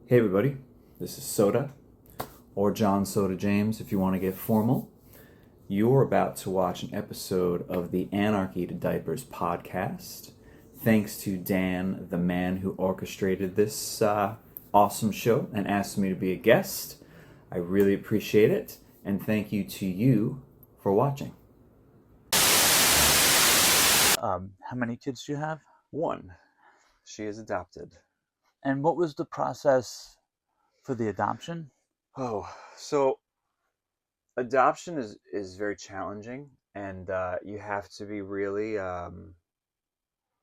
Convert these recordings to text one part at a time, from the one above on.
Hey everybody, this is Soda, or John Soda James if you want to get formal. You're about to watch an episode of the Anarchy to Diapers podcast. Thanks to Dan, the man who orchestrated this awesome show and asked me to be a guest. I really appreciate it, and thank you to you for watching. How many kids do you have? One. She is adopted. And what was the process for the adoption? So adoption is very challenging, and you have to be really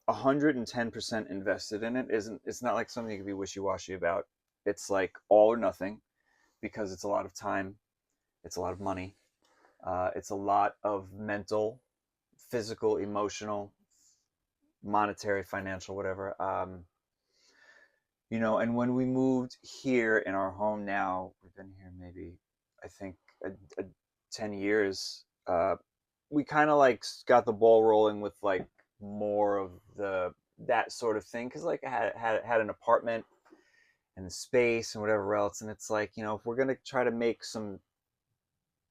110% invested in it. It's not like something you can be wishy-washy about. It's like all or nothing, because it's a lot of time, it's a lot of money, it's a lot of mental, physical, emotional, monetary, financial, whatever. And when we moved here in our home now, we've been here maybe, I think, 10 years. We kind of like got the ball rolling with like more of that sort of thing, because like I had an apartment and the space and whatever else, and it's like, if we're gonna try to make some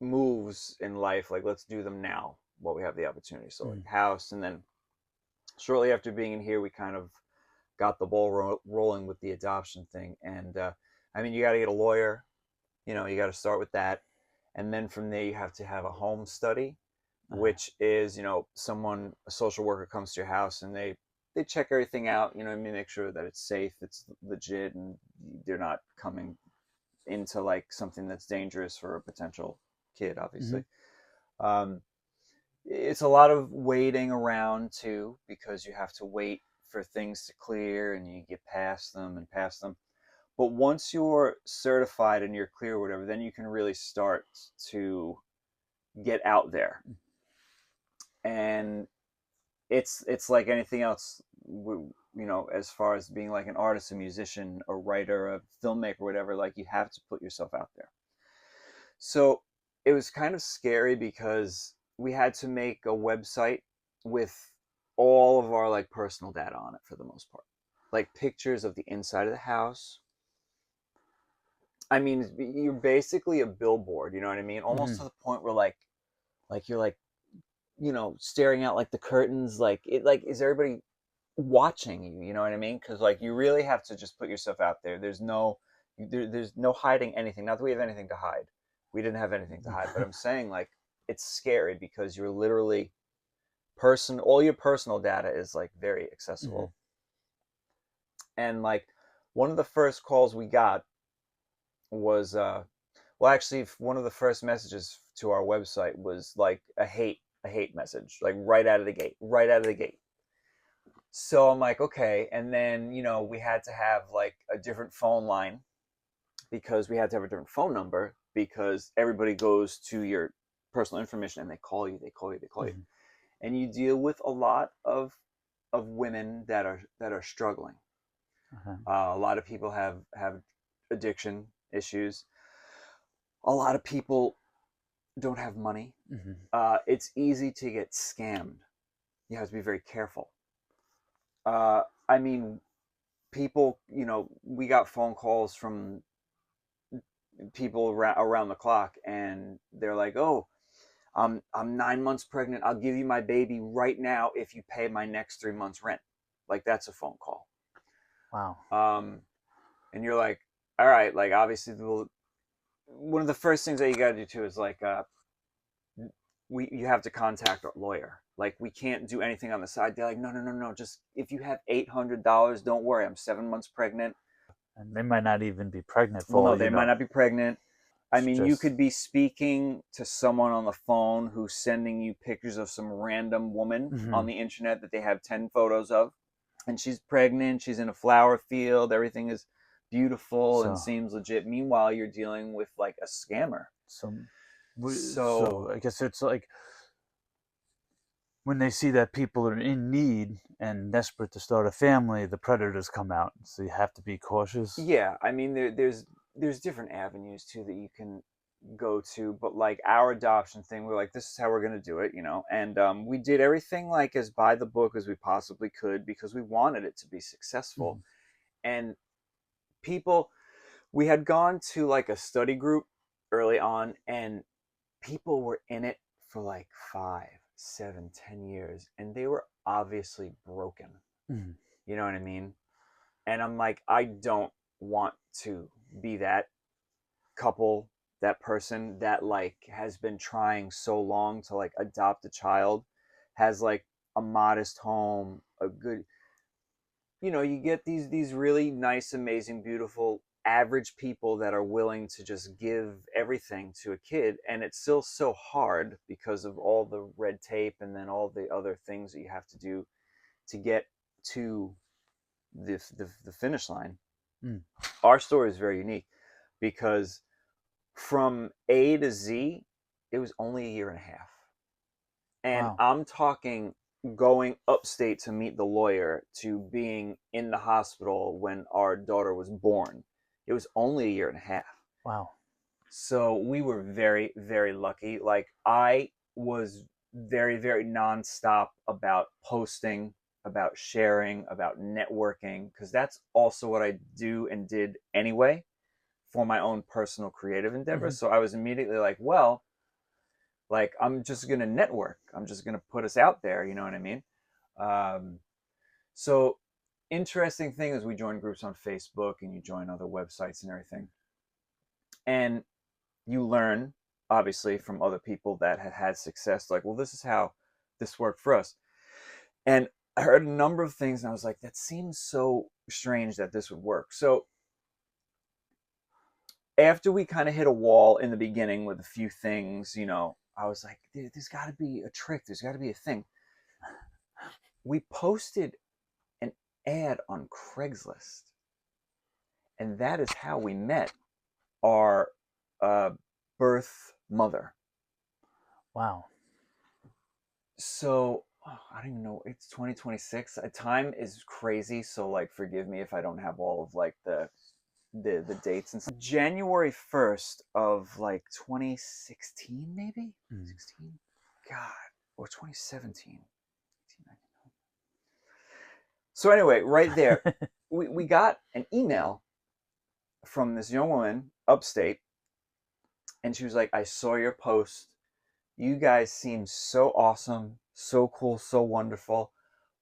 moves in life, like let's do them now while we have the opportunity. So like house, and then shortly after being in here, we kind of got the ball rolling with the adoption thing. And you got to get a lawyer, you got to start with that, and then from there you have to have a home study, which is, a social worker comes to your house and they check everything out, make sure that it's safe, it's legit, and they're not coming into like something that's dangerous for a potential kid, obviously. It's a lot of waiting around too, because you have to wait for things to clear and you get past them. But once you're certified and you're clear or whatever, then you can really start to get out there. And it's like anything else, as far as being like an artist, a musician, a writer, a filmmaker, whatever, like you have to put yourself out there. So it was kind of scary because we had to make a website with all of our like personal data on it for the most part, like pictures of the inside of the house. I mean, you're basically a billboard, you know what I mean? Almost to the point where like you're like, staring out like the curtains, like is everybody watching you? You know what I mean? Because like you really have to just put yourself out there. There's no hiding anything. Not that we have anything to hide. We didn't have anything to hide, but I'm saying like it's scary because you're literally all your personal data is like very accessible. And like one of the first calls we got was one of the first messages to our website was like a hate message, like right out of the gate. So I'm like, okay. And then we had to have like a different phone line, because we had to have a different phone number, because everybody goes to your personal information and they call you. And you deal with a lot of women that are struggling. A lot of people have addiction issues. A lot of people don't have money. It's easy to get scammed. You have to be very careful. People, we got phone calls from people around the clock, and they're like, "Oh, I'm 9 months pregnant. I'll give you my baby right now if you pay my next 3 months rent." Like that's a phone call. Wow. And you're like, all right, like obviously one of the first things that you got to do too is like, you have to contact our lawyer. Like we can't do anything on the side. They're like, no. Just if you have $800, don't worry. I'm 7 months pregnant. And they might not even be pregnant for. Well, no, they might not be pregnant. I mean, you could be speaking to someone on the phone who's sending you pictures of some random woman on the internet that they have 10 photos of, and she's pregnant, she's in a flower field, everything is beautiful and seems legit. Meanwhile, you're dealing with like a scammer. So I guess it's like when they see that people are in need and desperate to start a family, the predators come out. So you have to be cautious. Yeah, I mean, there's different avenues too that you can go to, but like our adoption thing, we're like, this is how we're going to do it, and we did everything like as by the book as we possibly could, because we wanted it to be successful. And people, we had gone to like a study group early on, and people were in it for like 5, 7, 10 years, and they were obviously broken. Mhm. You know what I mean? And I'm like, I don't want to be that couple, that person that like has been trying so long to like adopt a child, has like a modest home, a good, you get these really nice, amazing, beautiful, average people that are willing to just give everything to a kid, and it's still so hard because of all the red tape and then all the other things that you have to do to get to the finish line. Mm. Our story is very unique because from A to Z, it was only a year and a half. And Wow. I'm talking going upstate to meet the lawyer to being in the hospital when our daughter was born. It was only a year and a half. Wow. So we were very, very lucky. Like, I was very, very nonstop about posting, about sharing, about networking, because that's also what I do and did anyway for my own personal creative endeavors. Mhm. So I was immediately like, well, like, I'm just going to network. I'm just going to put us out there. You know what I mean? Um, so interesting thing is we join groups on Facebook and you join other websites and everything. And you learn, obviously, from other people that had had success. Like, well, this is how this worked for us. And I heard a number of things and I was like, that seems so strange that this would work. So after we kind of hit a wall in the beginning with a few things, I was like, there's got to be a trick. There's got to be a thing. We posted an ad on Craigslist, and that is how we met our birth mother. Wow. So I don't even know. It's 2026. Time is crazy, so like, forgive me if I don't have all of like the dates and stuff. January 1st of like 2016, maybe 16. God, or 2017. So anyway, right there, we got an email from this young woman upstate, and she was like, I saw your post. You guys seem so awesome, so cool, so wonderful.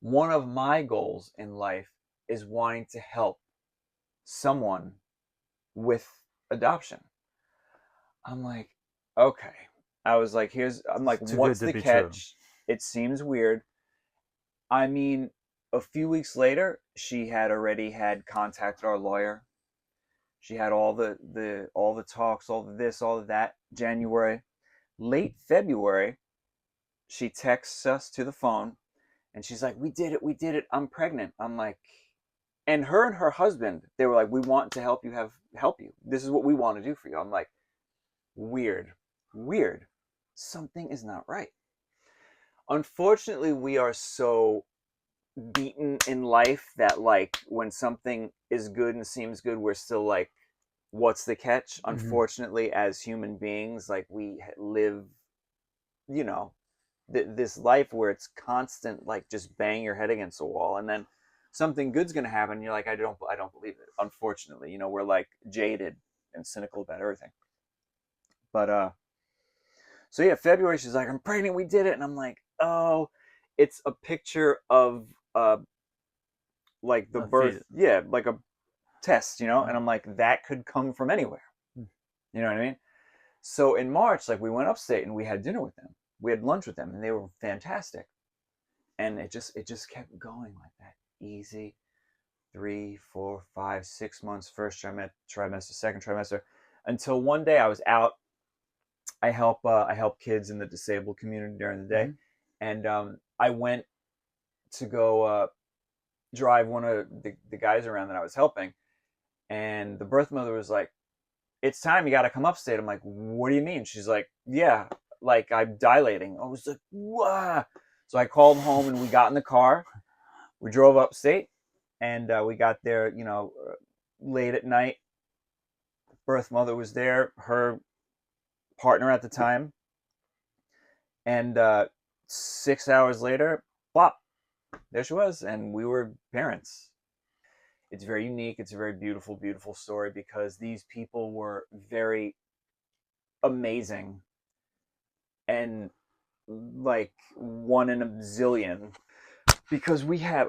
One of my goals in life is wanting to help someone with adoption. I'm like, okay. I was like, I'm like, Too good what's to the be true. catch? It seems weird. I mean, a few weeks later, she had already had contacted our lawyer. She had all the talks, all of this, all of that. January, late February, she texts us to the phone, and she's like, we did it, we did it. I'm pregnant. I'm like, and her husband, they were like, we want to help you. This is what we want to do for you. I'm like, weird, weird. Something is not right. Unfortunately, we are so beaten in life that like when something is good and seems good, we're still like, what's the catch? Unfortunately, as human beings, like, we live, you know this life where it's constant, like, just bang your head against a wall, and then something good's gonna happen and you're like, I don't believe it. Unfortunately, we're like jaded and cynical about everything. But so yeah, February, she's like, I'm pregnant, we did it. And I'm like, oh, it's a picture of like the birth, yeah, like a test, and I'm like, that could come from anywhere. You know what I mean? So in March, like, we went upstate and we had dinner with them. We had lunch with them, and they were fantastic. And it just kept going like that, easy. 3, 4, 5, 6 months, first trimester, second trimester, until one day I was out. I help kids in the disabled community during the day, and I went to go drive one of the guys around that I was helping, and the birth mother was like, it's time, you got to come upstate. I'm like, what do you mean? She's like, yeah, like, I'm dilating. I was like, wow. So I called home and we got in the car. We drove upstate, and we got there, late at night. Birth mother was there, her partner at the time, and 6 hours later, plop, there she was, and we were parents. It's very unique. It's a very beautiful, beautiful story because these people were very amazing and like one in a zillion. Because we have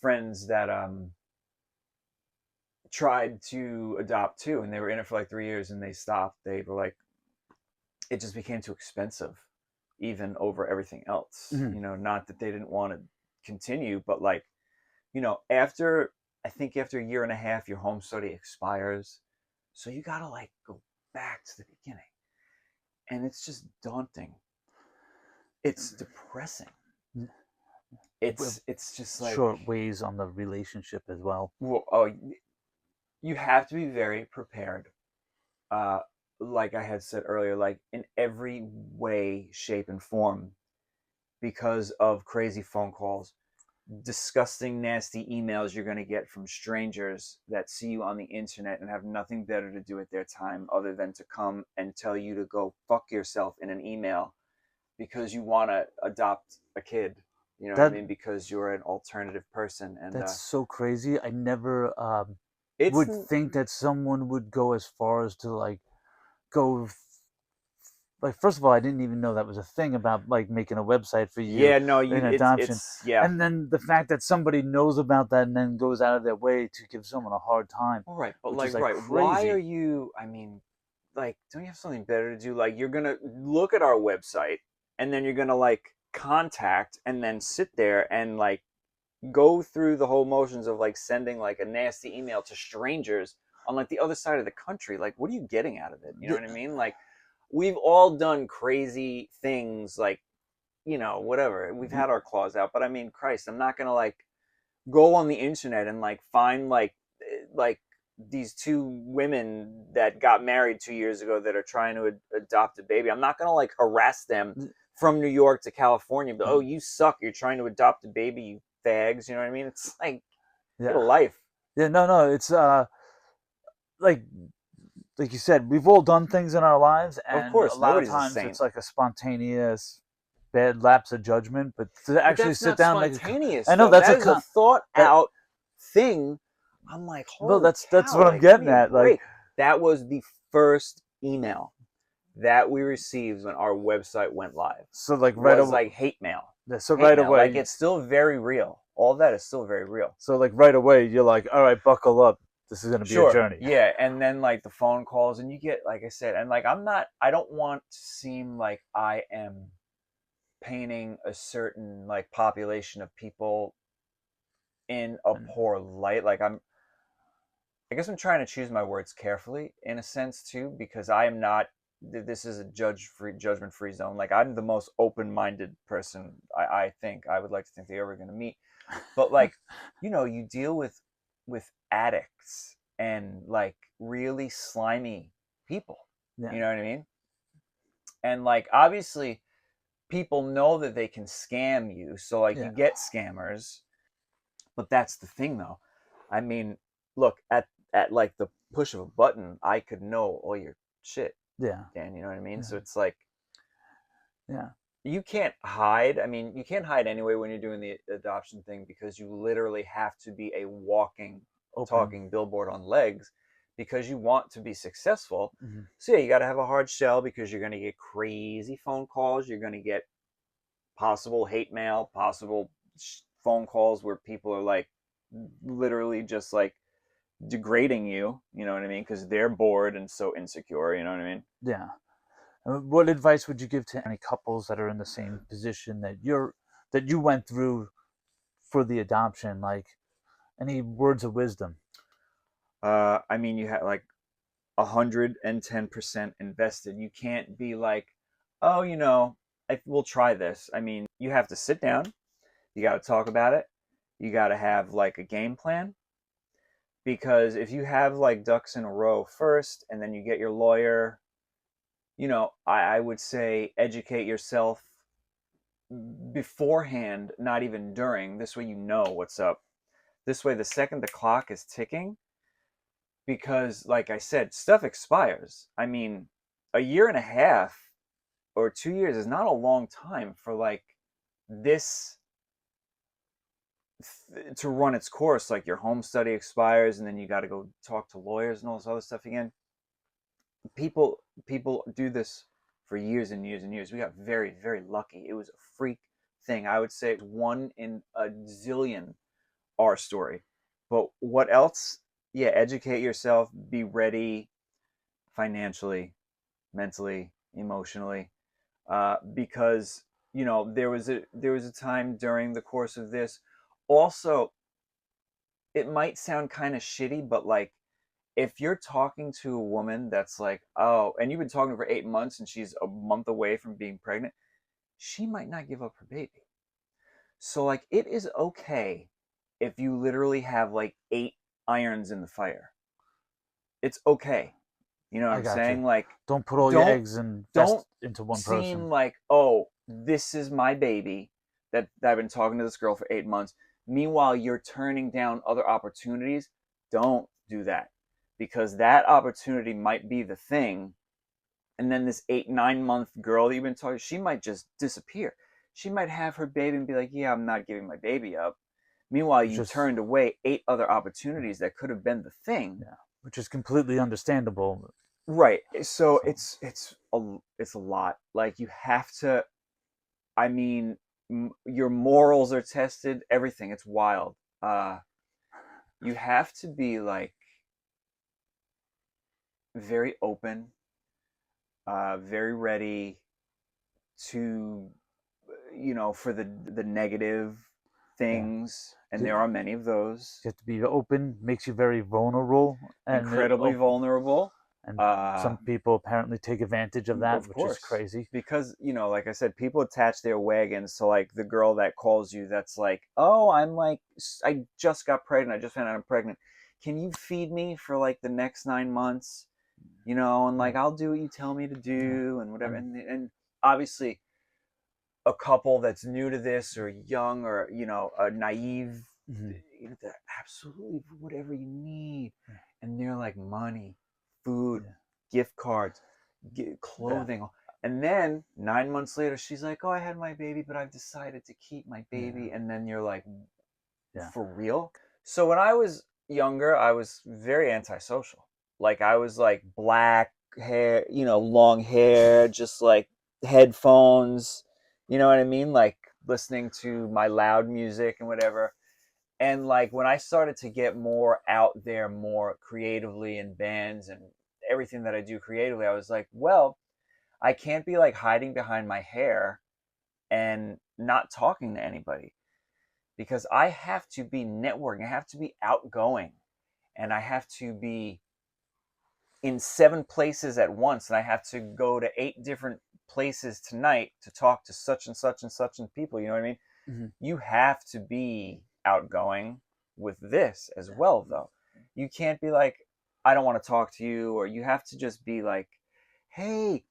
friends that tried to adopt too, and they were in it for like 3 years and they stopped. They were like, it just became too expensive, even over everything else. Mhm. You know, not that they didn't want to continue, but like, you know, after I think after a year and a half, your home study expires, so you gotta like go back to the beginning, and it's just daunting. It's depressing. Mm. It's just like, Short ways on the relationship as well. well, oh, you have to be very prepared. Uh, like I had said earlier, like in every way, shape, and form, because of crazy phone calls, disgusting, nasty emails you're going to get from strangers that see you on the internet and have nothing better to do with their time other than to come and tell you to go fuck yourself in an email because you want to adopt a kid. You know what I That mean? Because you're an alternative person, and that's so crazy. I never it's would think that someone would go as far as to like go like first of all, I didn't even know that was a thing about like making a website for you yeah, no, you in adoption. it's yeah. And then the fact that somebody knows about that and then goes out of their way to give someone a hard time, All right, but which is like, like right, why are crazy. you? I mean, like, don't you have something better to do? Like, you're gonna look at our website, and then you're gonna like contact, and then sit there and like go through the whole motions of like sending like a nasty email to strangers on like the other side of the country. Like, what are you getting out of it? You know what I mean? Like, we've all done crazy things, like, you know, whatever. We've had our claws out, but I mean, Christ, I'm not gonna like go on the internet and like find like these two women that got married 2 years ago that are trying to adopt a baby. I'm not gonna like harass them from New York to California, but oh, you suck, you're trying to adopt a baby, you fags. You know what I mean? It's like, get a Yeah. life. Yeah, no, no, it's like like you said, we've all done things in our lives, Of and a course, lot of nobody's a times saint, it's like a spontaneous bad lapse of judgment. But to but actually that's sit not down and make spontaneous I know though. that's That a is a thought that out thing. I'm like, no, holy that's cow, what I'm like, give getting me a at. Like, break. That was the first email that we received when our website went live. so like right Was away, like hate mail. so Hate right mail. Like, away, it's still very real. All that is still very real. so like right away, you're like, all right, buckle up. This is gonna be a Sure. journey. Yeah. And then like the phone calls, and you get, like I said, and like I don't want to seem like I am painting a certain like population of people in a And, poor light. Like, I guess I'm trying to choose my words carefully in a sense too, because I am not. This is a judgment free zone. Like, I'm the most open minded person. I think I would like to think they're ever going to meet. But like, you know, you deal with addicts and like really slimy people. yeah, You know what I mean? And like, obviously, people know that they can scam you, so like you yeah, get scammers. But that's the thing, though. I mean, look, at like the push of a button, I could know all your shit, yeah, Dan. You know what I mean? yeah, So it's like, yeah. you can't hide. I mean, you can't hide anyway when you're doing the adoption thing, because you literally have to be a walking, Open. talking billboard on legs, because you want to be successful. Mm-hmm. So yeah, you got to have a hard shell, because you're going to get crazy phone calls. You're going to get possible hate mail, possible phone calls where people are like literally just like degrading you. You know what I mean? Because they're bored and so insecure. You know what I mean? Yeah. What advice would you give to any couples that are in the same position that you went through for the adoption? Like any words of wisdom? I mean, you have like 110% invested. You can't be like, oh, you know, we'll try this. I mean, you have to sit down. You got to talk about it. You got to have like a game plan, because if you have like ducks in a row first and then you get your lawyer, you know, I would say educate yourself beforehand, not even during. This way you know what's up. This way, the second the clock is ticking, because like I said, stuff expires. I mean, a year and a half or 2 years is not a long time for like this to run its course. Like your home study expires, and then you got to go talk to lawyers and all this other stuff again. People do this for years and years and years. We got very, very lucky. It was a freak thing. I would say it's one in a zillion our story. But what else? Yeah, educate yourself, be ready financially, mentally, emotionally, because there was a time during the course of this. Also, it might sound kind of shitty, but like if you're talking to a woman that's like, oh, and you've been talking for 8 months and she's a month away from being pregnant, she might not give up her baby. So like it is okay if you literally have like 8 irons in the fire. It's okay. You know what I I'm got you. saying? Like Don't put all your don't eggs and don't best into one person. seem like, oh, this is my baby that I've been talking to this girl for 8 months. Meanwhile, you're turning down other opportunities. Don't do that, because that opportunity might be the thing. And then this 8, 9 month girl that you've been talking, she might just disappear. She might have her baby and be like, yeah, I'm not giving my baby up. Meanwhile, Which you is turned away 8 other opportunities that could have been the thing. yeah, which is completely understandable. Right. So So it's a lot. Like you have to. I mean, your morals are tested. Everything. It's wild. You have to be like very open, very ready to, for the negative yeah, things, and you there are many of those. have to be open. Makes you very vulnerable, and Incredibly vulnerable. and Uh, some people apparently take advantage of that, Of which is course, crazy. because like I said, people attach their wagons to like the girl that calls you. That's like, oh, I just got pregnant. I just found out I'm pregnant. Can you feed me for like the next 9 months? And Yeah, like I'll do what you tell me to yeah, do and whatever. and And obviously, a couple that's new to this or young or a naive, mhm, they're absolutely whatever you need, and they're like money, food, yeah, gift cards, yeah, clothing. And then 9 months later, she's like, oh, I had my baby, but I've decided to keep my yeah, baby. And then you're like, yeah, for real? So when I was younger, I was very antisocial. Like I was like black hair, long hair, just like headphones, you know what I mean? Like listening to my loud music and whatever. And like when I started to get more out there, more creatively in bands and everything that I do creatively, I was like, well, I can't be like hiding behind my hair and not talking to anybody, because I have to be networking. I have to be outgoing, and I have to be in 7 places at once, and I have to go to 8 different places tonight to talk to such and such and such and people. You know what I mean? mhm, You have to be outgoing with this as yeah, well, though. You can't be like, I don't want to talk to you, or you have to just be like, hey.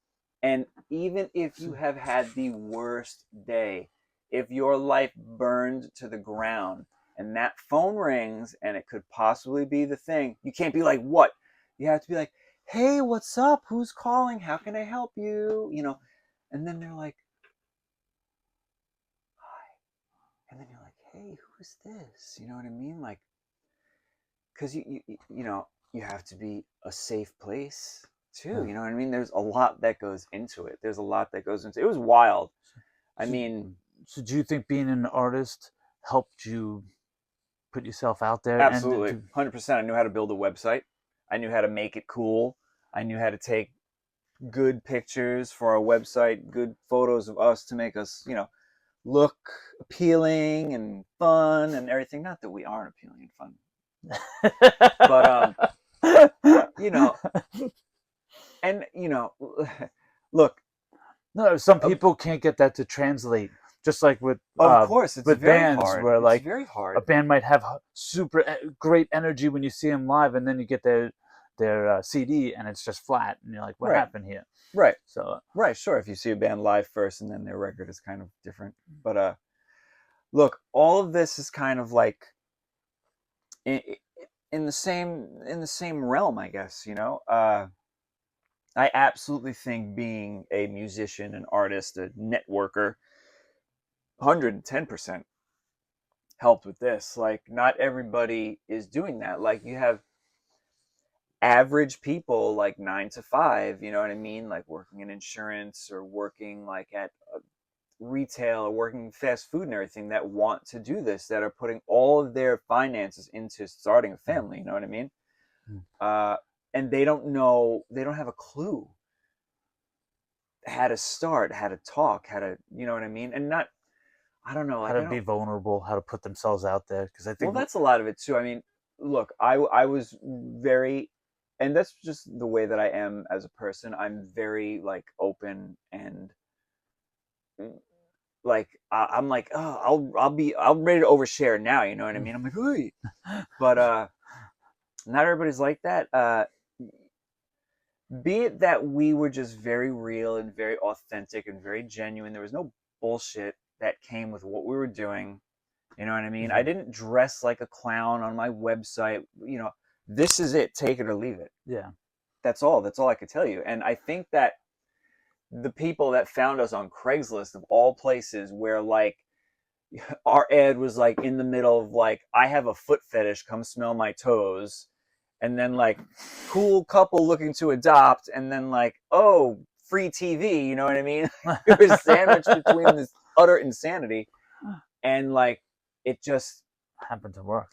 And even if you so- have had the worst day, if your life burned to the ground and that phone rings and it could possibly be the thing, you can't be like, what? You have to be like, hey, what's up? Who's calling? How can I help you? And then they're like, hi. And then you're like, hey, who's this? You know what I mean? Like, because you have to be a safe place too. yeah. You know what I mean? There's a lot that goes into it. There's a lot that goes into it. It was wild. I So, mean, so do you think being an artist helped you put yourself out there and absolutely, 100%. I knew how to build a website. I knew how to make it cool. I knew how to take good pictures for our website, good photos of us to make us, look appealing and fun and everything. Not that we aren't appealing and fun, but you know, and look, no, some uh, people can't get that to translate. Just like of course, it's with very bands, hard. where It's like very a hard. band might have super great energy when you see them live, and then you get their CD and it's just flat, and you're like, what Right, happened here? right, So right. Sure, if you see a band live first and then their record is kind of different, but look, all of this is kind of like in, in the same realm, I guess. I absolutely think being a musician, an artist, a networker, 110%, helped with this. Like, not everybody is doing that. Like, you have average people, like 9 to 5, you know what I mean? Like working in insurance or working like at retail or working fast food and everything, that want to do this, that are putting all of their finances into starting a family, you know what I mean? uh and they don't know, they don't have a clue how to start, how to talk, how to, you know what I mean? And not, I don't know, How like to I be don't, vulnerable, how to put themselves out there. Because I well, think that's a lot of it too. I mean, look, I was very, and that's just the way that I am as a person. I'm very like open and like I'm like, oh, I'm ready to overshare now, you know what I mean? I'm like, hey, but not everybody's like that. Be it that we were just very real and very authentic and very genuine. There was no bullshit that came with what we were doing. You know what I mean? I Mhm. didn't dress like a clown on my website. You know, this is it. Take it or leave it. yeah, That's all. That's all I could tell you. And I think that the people that found us on Craigslist, of all places, where like our ad was like in the middle of like, I have a foot fetish, come smell my toes, and then like cool couple looking to adopt, and then like, oh, free TV, you know what I mean? It was sandwiched between this utter insanity, and like it just, happened to work.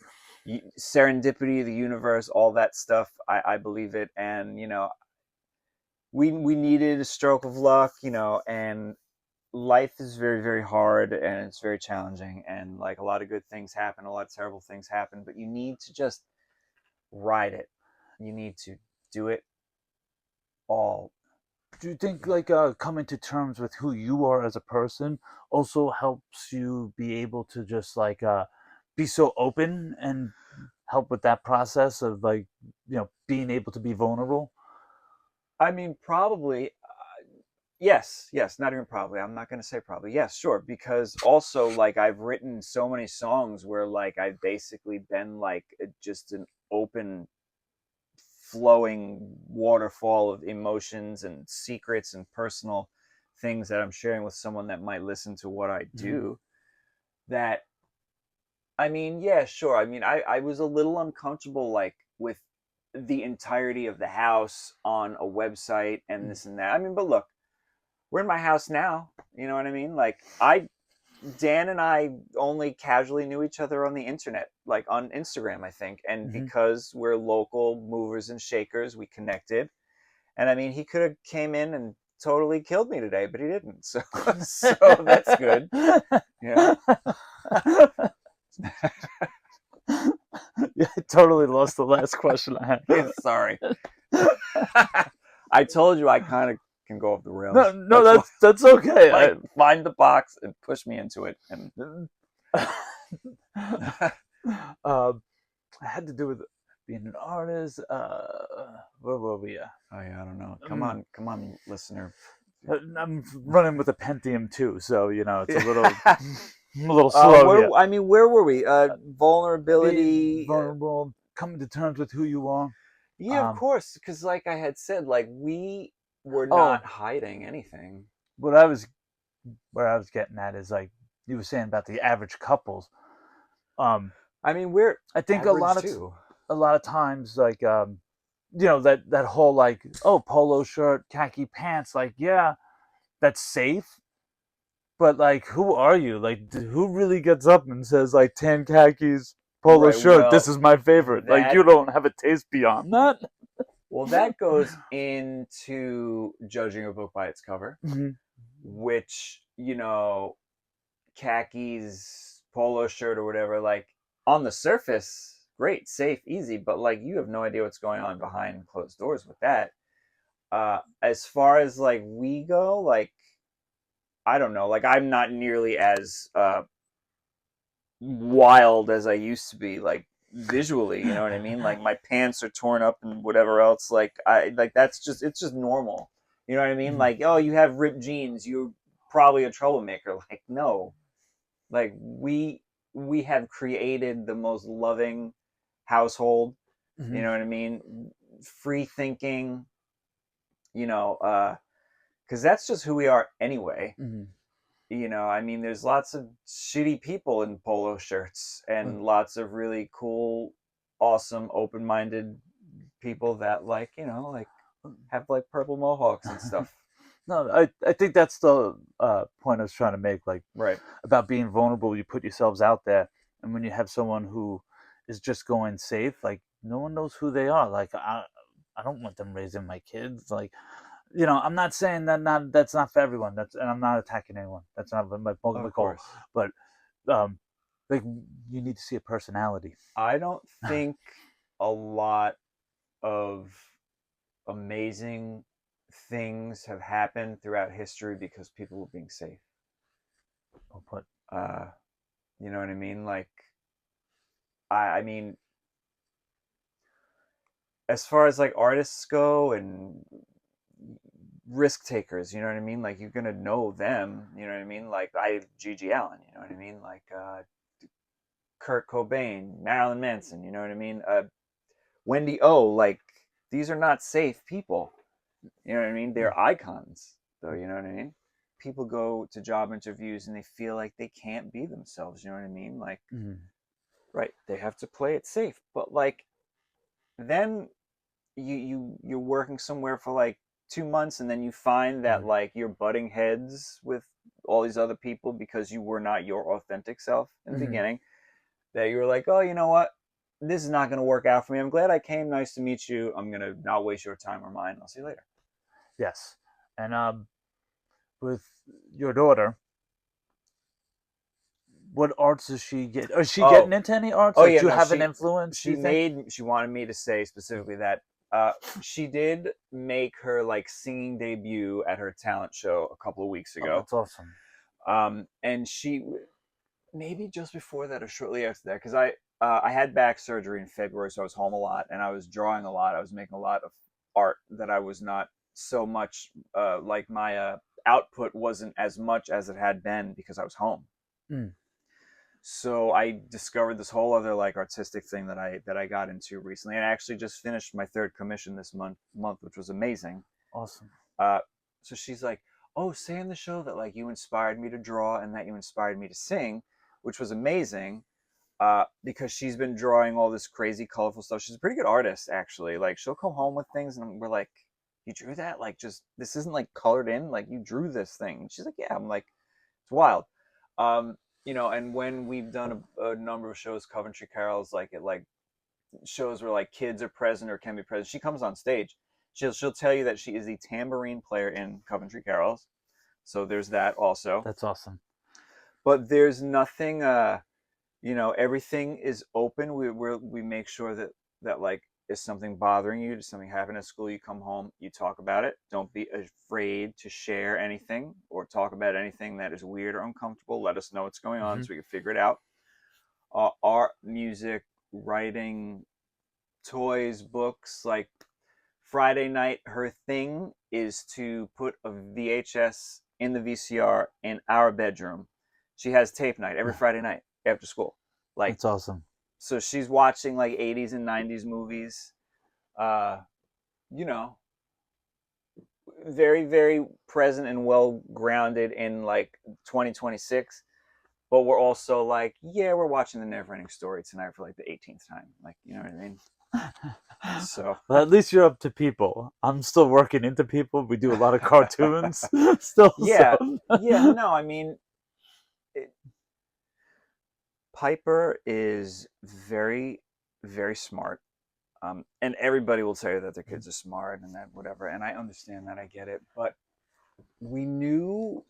serendipity, the universe, all that stuff. I believe it, and you know, we needed a stroke of luck, you know, and life is very, very hard and it's very challenging, and like a lot of good things happen, a lot of terrible things happen, but you need to just ride it. You need to do it all. Do you think like coming to terms with who you are as a person also helps you be able to just like be so open and help with that process of like being able to be vulnerable? I mean, probably, yes, yes, not even probably. I'm not going to say probably. Yes, sure, because also like I've written so many songs where like I've basically been like just an open flowing waterfall of emotions and secrets and personal things that I'm sharing with someone that might listen to what I Mm-hmm. do. That, I mean, yeah, sure. I mean, I was a little uncomfortable like with the entirety of the house on a website and this and that. I mean, but look, we're in my house now. You know what I mean? Like Dan and I only casually knew each other on the internet, like on Instagram, I think. And Mm-hmm. because we're local movers and shakers, we connected. And I mean, he could have came in and totally killed me today, but he didn't. So, so that's good. Yeah. Yeah, I totally lost the last question I had. Sorry. I told you I kind of can go off the No, rails. no, That's why, that's okay. like, find the box and push me into it. And I had to do with being an artist. Where were we? oh yeah, I don't know. Um, Come on, listener. I'm running with a Pentium too, so it's a little slow Where, here. I mean, where were we? Being Vulnerability. vulnerable, coming to terms with who you are. Yeah, of Um, course. Because, like I had said, like we were oh, not hiding anything. what I was where I was getting at is like you were saying about the average couples. Um, I mean, we're I think average too. a lot of times like that whole like polo shirt, khaki pants, like yeah, that's safe. But like, who are you? Like, who really gets up and says like tan khakis, polo Right. shirt? This Well, is my favorite. Like, that you don't have a taste beyond that. well that goes into judging a book by its cover, Mhm. which, you know, khakis, polo shirt, or whatever. Like on the surface, great, safe, easy, but like you have no idea what's going on behind closed doors with that. As far as like we go, like I don't know, like I'm not nearly as wild as I used to be, like visually, you know what I mean? Like my pants are torn up and whatever else. Like I like that's just, it's just normal. You know what I mean? Mhm. Like, oh, you have ripped jeans, you're probably a troublemaker. Like, no. Like we have created the most loving household, you Mhm. know what I mean? Free thinking, you know, because that's just who we are anyway. Mhm. I mean, there's lots of shitty people in polo shirts and lots of really cool, awesome, open-minded people that like, like have like purple mohawks and stuff. No, I think that's the point I was trying to make, like Right. about being vulnerable. You put yourselves out there, and when you have someone who is just going safe, like no one knows who they are. Like I don't want them raising my kids. Like I'm not saying that's not for everyone. And I'm not attacking anyone. That's not my Of goal. course. But um, like you need to see a personality. I don't think a lot of amazing things have happened throughout history because people were being safe. I'll put You know what I mean? Like, I mean, as far as like artists go and risk takers, you know what I mean? Like, you're gonna know them, you know what I mean? Like, Gigi Allen, you know what I mean? Like, Kurt Cobain, Marilyn Manson, you know what I mean? Wendy O, like, these are not safe people. You know what I mean? They're icons, though, you know what I mean? People go to job interviews and they feel like they can't be themselves, you know what I mean? Like, right, they have to play it safe. But like then you're working somewhere for like 2 months and then you find that like you're butting heads with all these other people because you were not your authentic self in the beginning. That you were like, oh, you know what? This is not going to work out for me. I'm glad I came. Nice to meet you. I'm going to not waste your time or mine. I'll see you later. Yes. And with your daughter, what arts does she get? Is she getting into any arts? Oh Like, yeah, do you no, have an influence? She wanted me to say specifically that she did make her like singing debut at her talent show a couple of weeks ago. Oh, that's awesome. And she maybe just before that or shortly after that, because I had back surgery in February, so I was home a lot and I was drawing a lot. I was making a lot of art that I was not so much like my output wasn't as much as it had been because I was home. So I discovered this whole other like artistic thing that I got into recently, and I actually just finished my third commission this month, which was amazing. Awesome. So she's like, "Oh, say in the show that like you inspired me to draw and that you inspired me to sing," which was amazing. Because she's been drawing all this crazy, colorful stuff. She's a pretty good artist, actually. Like she'll come home with things, and we're like, "You drew that? Like, just this isn't like colored in. Like you drew this thing." And she's like, "Yeah." I'm like, "It's wild." And when we've done a number of shows, Coventry Carols, like it like shows where like kids are present or can be present, she comes on stage. She'll tell you that she is the tambourine player in Coventry Carols. So there's that also. That's awesome. But there's nothing. Everything is open. We make sure that like is something bothering you, does something happen at school, you come home, you talk about it. Don't be afraid to share anything or talk about anything that is weird or uncomfortable. Let us know what's going on so we can figure it out. Art, music, writing, toys, books. Like Friday night, her thing is to put a VHS in the VCR in our bedroom. She has tape night every Friday night after school. Like, that's awesome. So she's watching like 80s and 90s movies. Very, very present and well grounded in like 2026. But we're also like, yeah, we're watching the Neverending Story tonight for like the 18th time. Like, you know what I mean? So, well, at least you're up to people. I'm still working into people. We do a lot of cartoons still. Yeah, so. Yeah. No, I mean, Piper is very, very smart. And everybody will tell you that their kids are smart and that whatever. And I understand that. I get it. But we knew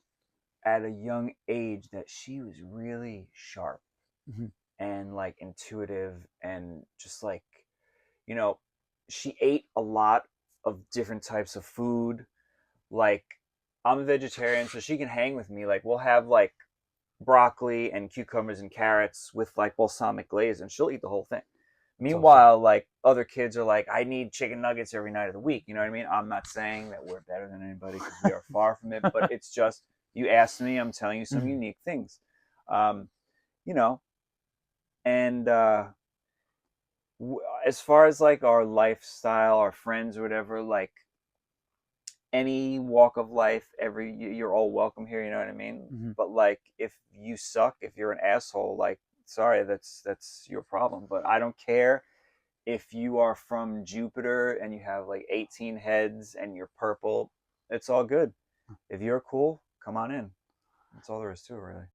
at a young age that she was really sharp and like intuitive and just like, she ate a lot of different types of food. Like, I'm a vegetarian, so she can hang with me. Like, we'll have like broccoli and cucumbers and carrots with like balsamic glaze, and she'll eat the whole thing. Meanwhile, like other kids are like, I need chicken nuggets every night of the week. You know what I mean? I'm not saying that we're better than anybody because we are far from it, but it's just, you asked me, I'm telling you some unique things. And as far as like our lifestyle, our friends or whatever, like any walk of life, you're all welcome here, you know what I mean? Hmm. But like if you suck, if you're an asshole, like sorry, that's your problem. But I don't care if you are from Jupiter and you have like 18 heads and you're purple, it's all good. If you're cool, come on in. That's all there is to it, really.